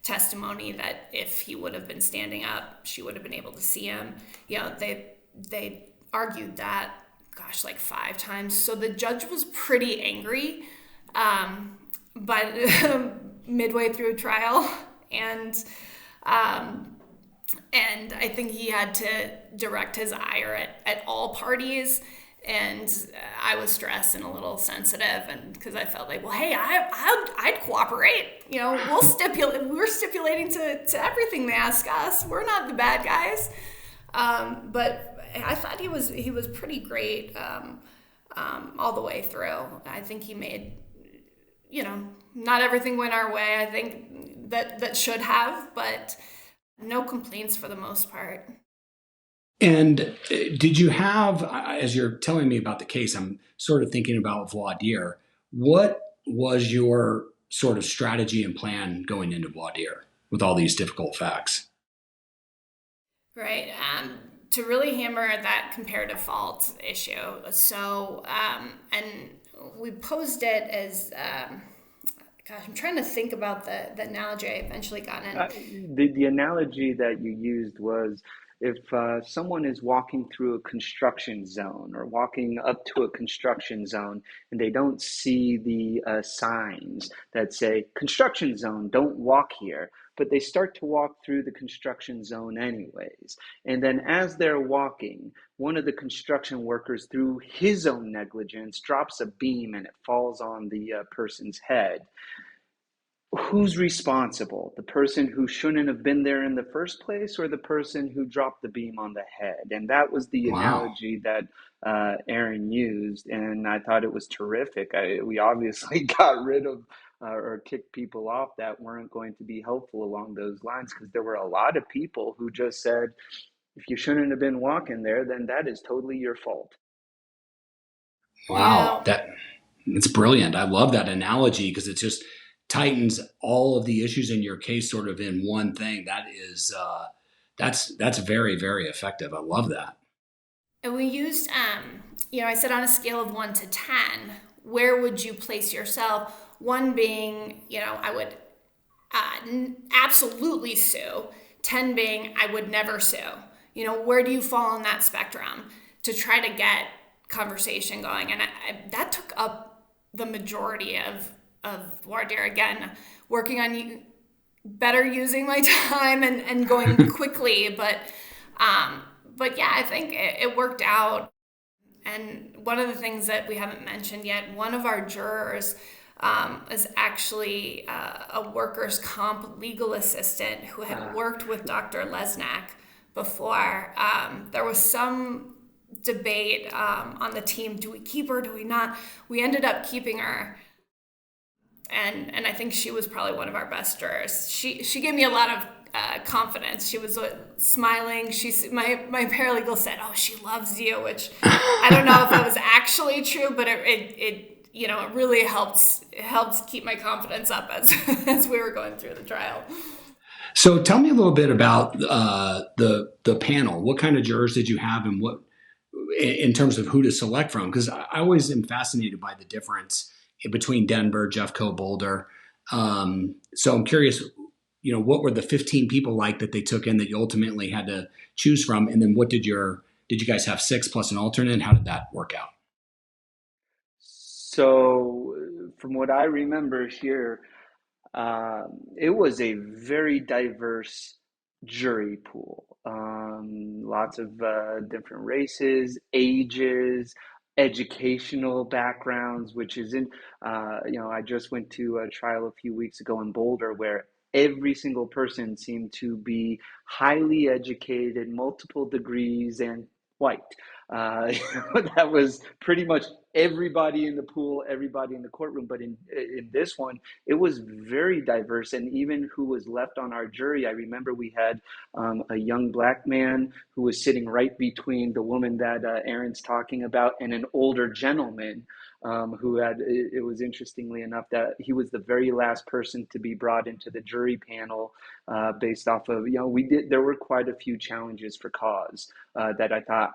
testimony that if he would have been standing up, she would have been able to see him. They argued that, gosh, like 5 times. So the judge was pretty angry, but midway through trial, and I think he had to direct his ire at all parties. And I was stressed and a little sensitive, and because I felt like, well, hey, I'd cooperate. We're stipulating to everything they ask us. We're not the bad guys. But I thought he was pretty great all the way through. I think he made, not everything went our way. I think that should have, but no complaints for the most part. And did you have, as you're telling me about the case, I'm sort of thinking about voir dire. What was your sort of strategy and plan going into voir dire with all these difficult facts? Right. To really hammer that comparative fault issue. So, and we posed it as, gosh, I'm trying to think about the analogy I eventually got in. The analogy that you used was, if someone is walking through a construction zone or walking up to a construction zone and they don't see the signs that say construction zone, don't walk here, but they start to walk through the construction zone anyways. And then as they're walking, one of the construction workers, through his own negligence, drops a beam and it falls on the person's head. Who's responsible? The person who shouldn't have been there in the first place, or the person who dropped the beam on the head? And that was the Wow. analogy that Erin used, and I thought it was terrific. We obviously got rid of or kicked people off that weren't going to be helpful along those lines, because there were a lot of people who just said, if you shouldn't have been walking there, then that is totally your fault. Wow. It's brilliant. I love that analogy because it just tightens all of the issues in your case sort of in one thing. That's very, very effective. I love that. And we used, I said on a scale of 1 to 10, where would you place yourself? 1 being, I would absolutely sue. 10 being, I would never sue. Where do you fall on that spectrum to try to get conversation going? And that took up the majority of voir dire. Again, working on better using my time and going quickly, but yeah, I think it worked out. And one of the things that we haven't mentioned yet, one of our jurors is actually a workers' comp legal assistant who had worked with Dr. Lesnak before. There was some debate on the team, do we keep her, do we not? We ended up keeping her. And I think she was probably one of our best jurors. She gave me a lot of confidence. She was smiling. My paralegal said, "Oh, she loves you," which I don't know if that was actually true, but it really helps keep my confidence up as we were going through the trial. So tell me a little bit about the panel. What kind of jurors did you have, and what in terms of who to select from? Because I always am fascinated by the difference between Denver, Jeffco, Boulder. So I'm curious, what were the 15 people like that they took in that you ultimately had to choose from? And then did you guys have 6 plus an alternate? How did that work out? So from what I remember here, it was a very diverse jury pool. Lots of different races, ages, educational backgrounds, which is I just went to a trial a few weeks ago in Boulder where every single person seemed to be highly educated, multiple degrees, and white. That was pretty much everybody in the pool, everybody in the courtroom. But in this one, it was very diverse. And even who was left on our jury, I remember we had a young black man who was sitting right between the woman that Erin's talking about and an older gentleman who had, it was interestingly enough that he was the very last person to be brought into the jury panel based off of, there were quite a few challenges for cause that I thought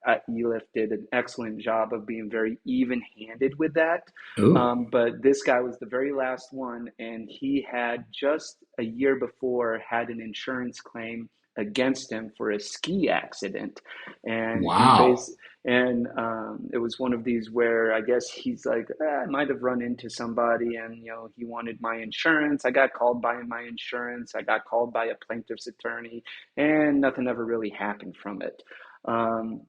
Elif did an excellent job of being very even-handed with that. Ooh, But this guy was the very last one, and he had just a year before had an insurance claim against him for a ski accident, and wow. it was one of these where I guess he's like, I might have run into somebody, and he wanted my insurance. I got called by my insurance. I got called by a plaintiff's attorney, and nothing ever really happened from it. Um,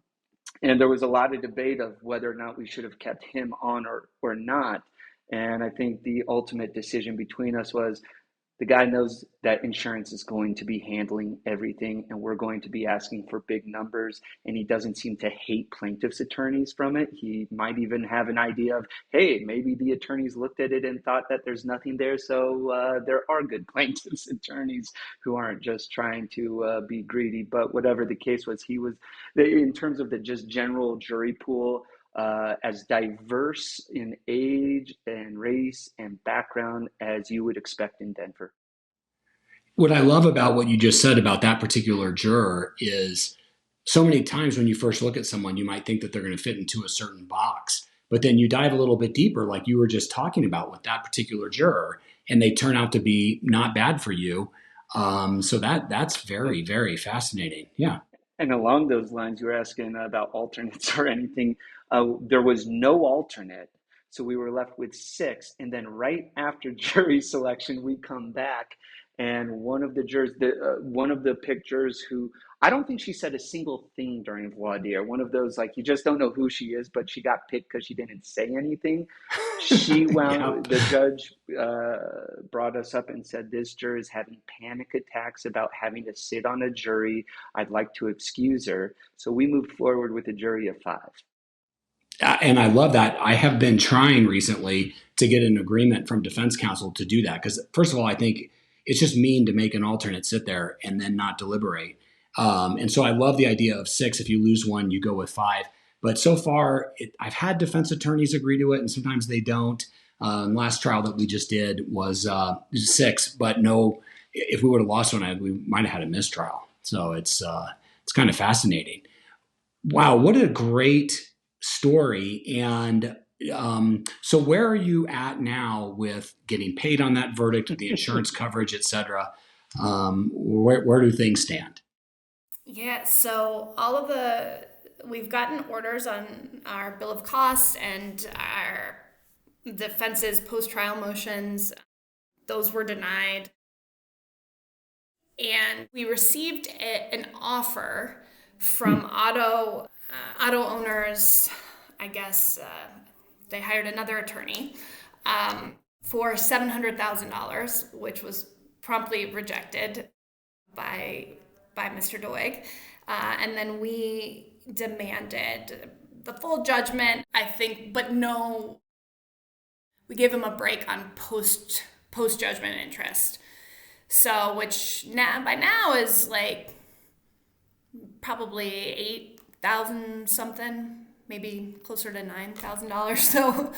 and there was a lot of debate of whether or not we should have kept him on or not. And I think the ultimate decision between us was the guy knows that insurance is going to be handling everything and we're going to be asking for big numbers, and he doesn't seem to hate plaintiffs attorneys from it. He might even have an idea of, hey, maybe the attorneys looked at it and thought that there's nothing there, so there are good plaintiffs attorneys who aren't just trying to be greedy. But whatever the case was, he was, in terms of the just general jury pool, as diverse in age and race and background as you would expect in Denver. What I love about what you just said about that particular juror is so many times when you first look at someone, you might think that they're going to fit into a certain box. But then you dive a little bit deeper, like you were just talking about with that particular juror, and they turn out to be not bad for you. So that's very, very fascinating. Yeah. And along those lines, you were asking about alternates or anything. There was no alternate. So we were left with six. And then right after jury selection, we come back. And one of the jurors, one of the pictures who, I don't think she said a single thing during voir dire. One of those, like, you just don't know who she is, but she got picked because she didn't say anything. Yep. The judge brought us up and said, this juror is having panic attacks about having to sit on a jury. I'd like to excuse her. So we moved forward with a jury of five. And I love that. I have been trying recently to get an agreement from defense counsel to do that because, first of all, I think it's just mean to make an alternate sit there and then not deliberate. And so I love the idea of six. If you lose one, you go with five. But so far, I've had defense attorneys agree to it, and sometimes they don't. Last trial that we just did was six, but no. If we would have lost one, we might have had a mistrial. So it's kind of fascinating. Wow, what a great story. And so where are you at now with getting paid on that verdict, the insurance coverage, et cetera? Where do things stand? Yeah, so we've gotten orders on our bill of costs and our defense's post-trial motions. Those were denied. And we received an offer from auto owners. I guess they hired another attorney for $700,000, which was promptly rejected by Mr. Doig. And then we demanded the full judgment, I think, but no, we gave him a break on post judgment interest. So, which now by now is like probably 8,000 something, maybe closer to $9,000. So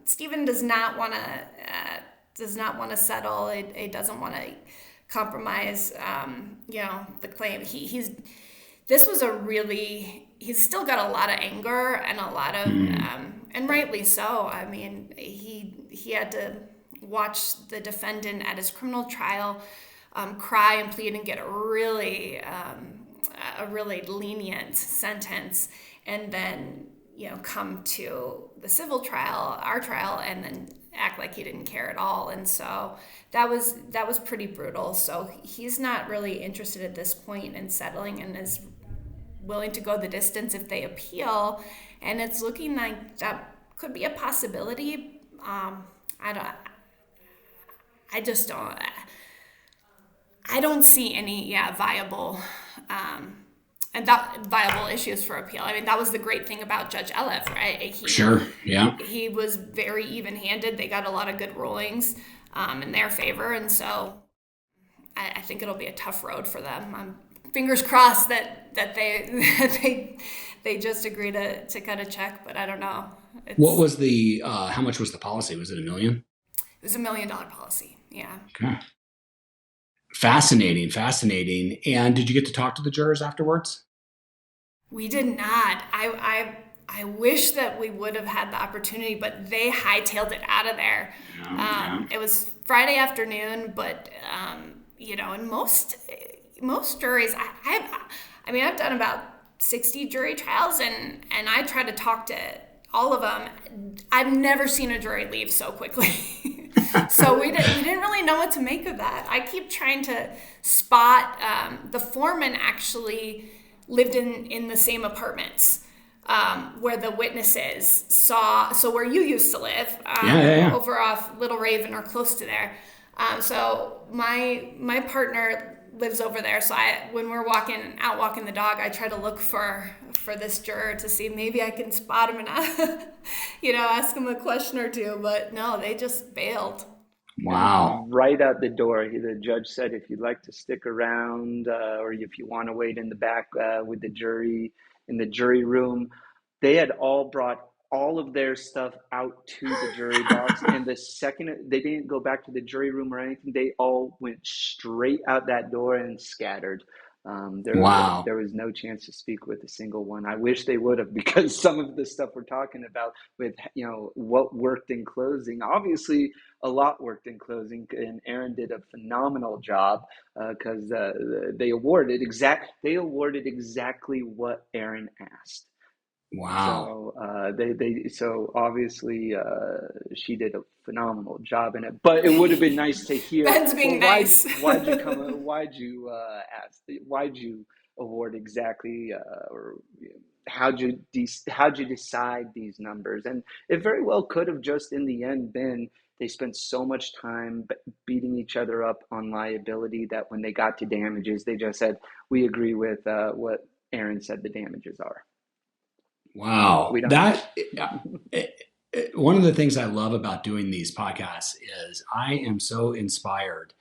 Stephen does not want to settle. It doesn't want to compromise, the claim. This was he's still got a lot of anger and a lot of, and rightly so. I mean, he had to watch the defendant at his criminal trial cry and plead and get a really lenient sentence, and then come to the civil trial, our trial, and then act like he didn't care at all. And so that was pretty brutal. So he's not really interested at this point in settling and is willing to go the distance if they appeal. And it's looking like that could be a possibility. I don't see any viable viable issues for appeal. I mean, that was the great thing about Judge Elif, right? Sure. Yeah. He was very even-handed. They got a lot of good rulings in their favor, and so I think it'll be a tough road for them. Fingers crossed that they just agree to cut a check, but I don't know. What was how much was the policy? Was it $1 million? It was $1 million policy. Yeah. Okay. Fascinating. And did you get to talk to the jurors afterwards? We did not. I wish that we would have had the opportunity, but they hightailed it out of there. It was Friday afternoon, but in most juries, I've done about 60 jury trials, and I try to talk to all of them. I've never seen a jury leave so quickly. So we didn't really know what to make of that. I keep trying to spot the foreman actually lived in the same apartments where the witnesses saw. So where you used to live, over off Little Raven or close to there. So my partner lives over there. So when we're out walking the dog, I try to look for this juror to see maybe I can spot him and ask him a question or two. But no, they just bailed. Wow. Right out the door, the judge said, if you'd like to stick around or if you want to wait in the back with the jury in the jury room, they had all brought all of their stuff out to the jury box. And the second they didn't go back to the jury room or anything, they all went straight out that door and scattered. There was no chance to speak with a single one. I wish they would have, because some of the stuff we're talking about with, what worked in closing, obviously a lot worked in closing, and Erin did a phenomenal job because they awarded exactly what Erin asked. Wow. So obviously she did a phenomenal job in it, but it would have been nice to hear. Ben's being nice. Why'd you ask? Why'd you award exactly, or how'd you decide these numbers? And it very well could have just in the end been they spent so much time beating each other up on liability that when they got to damages, they just said, we agree with what Erin said the damages are. Wow. One of the things I love about doing these podcasts is I am so inspired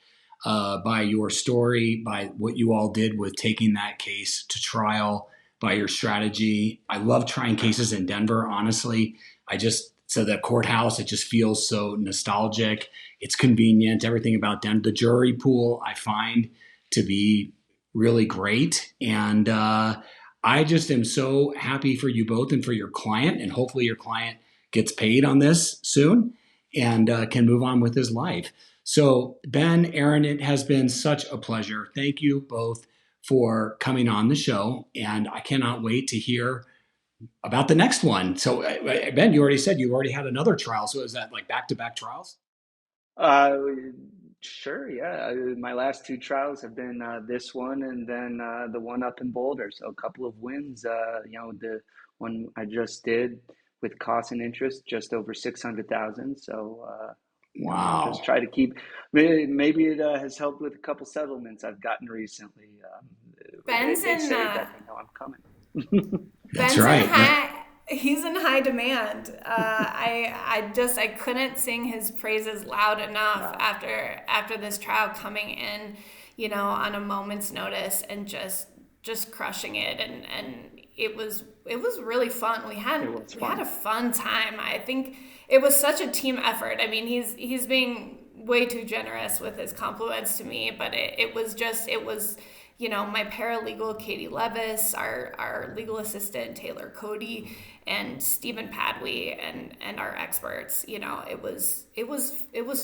by your story, by what you all did with taking that case to trial, by your strategy. I love trying cases in Denver, honestly. So the courthouse, it just feels so nostalgic. It's convenient. Everything about Denver. The jury pool I find to be really great. And I just am so happy for you both and for your client, and hopefully your client gets paid on this soon and can move on with his life. So Ben, Erin, it has been such a pleasure. Thank you both for coming on the show, and I cannot wait to hear about the next one. So Ben, you already said you already had another trial. So is that like back-to-back trials? Sure, yeah. My last two trials have been this one and then the one up in Boulder. So a couple of wins. The one I just did with cost and interest, just over 600,000. So wow. Just try to keep. Maybe it has helped with a couple settlements I've gotten recently. Ben's they say that they know I'm coming. That's Ben's right. He's in high demand. I couldn't sing his praises loud enough after this trial, coming in, on a moment's notice and just crushing it, and it was really fun. We had a fun time. I think it was such a team effort. I mean, he's being way too generous with his compliments to me, but it was my paralegal, Katie Levis, our legal assistant, Taylor Cody, and Stephen Padwee, and our experts. It was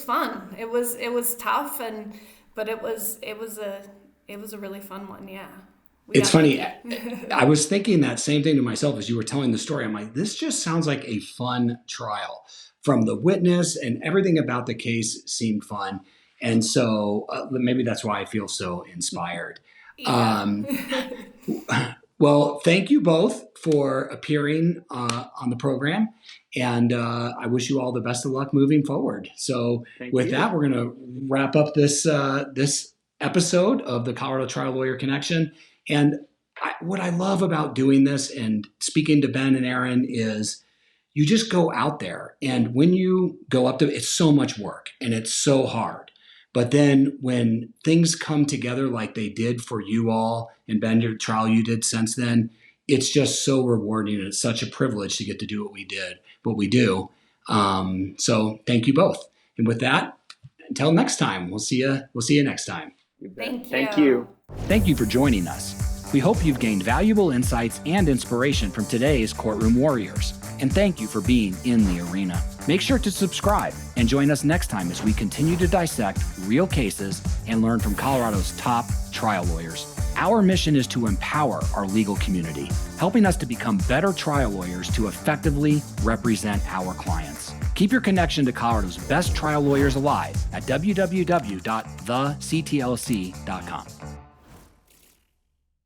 fun. It was tough, but it was a really fun one. Yeah. It's funny. I was thinking that same thing to myself as you were telling the story. I'm like, this just sounds like a fun trial. From the witness and everything about the case seemed fun. And so maybe that's why I feel so inspired. Yeah. Well, thank you both for appearing on the program. And I wish you all the best of luck moving forward. So with that, we're going to wrap up this episode of the Colorado Trial Lawyer Connection. And what I love about doing this and speaking to Ben and Erin is you just go out there. And when you go up to, it's so much work and it's so hard. But then when things come together like they did for you all, and Ben, your trial you did since then, it's just so rewarding, and it's such a privilege to get to do what we do. So thank you both. And with that, until next time, we'll see you next time. Thank you. Thank you. Thank you for joining us. We hope you've gained valuable insights and inspiration from today's courtroom warriors. And thank you for being in the arena. Make sure to subscribe and join us next time as we continue to dissect real cases and learn from Colorado's top trial lawyers. Our mission is to empower our legal community, helping us to become better trial lawyers to effectively represent our clients. Keep your connection to Colorado's best trial lawyers alive at www.thectlc.com.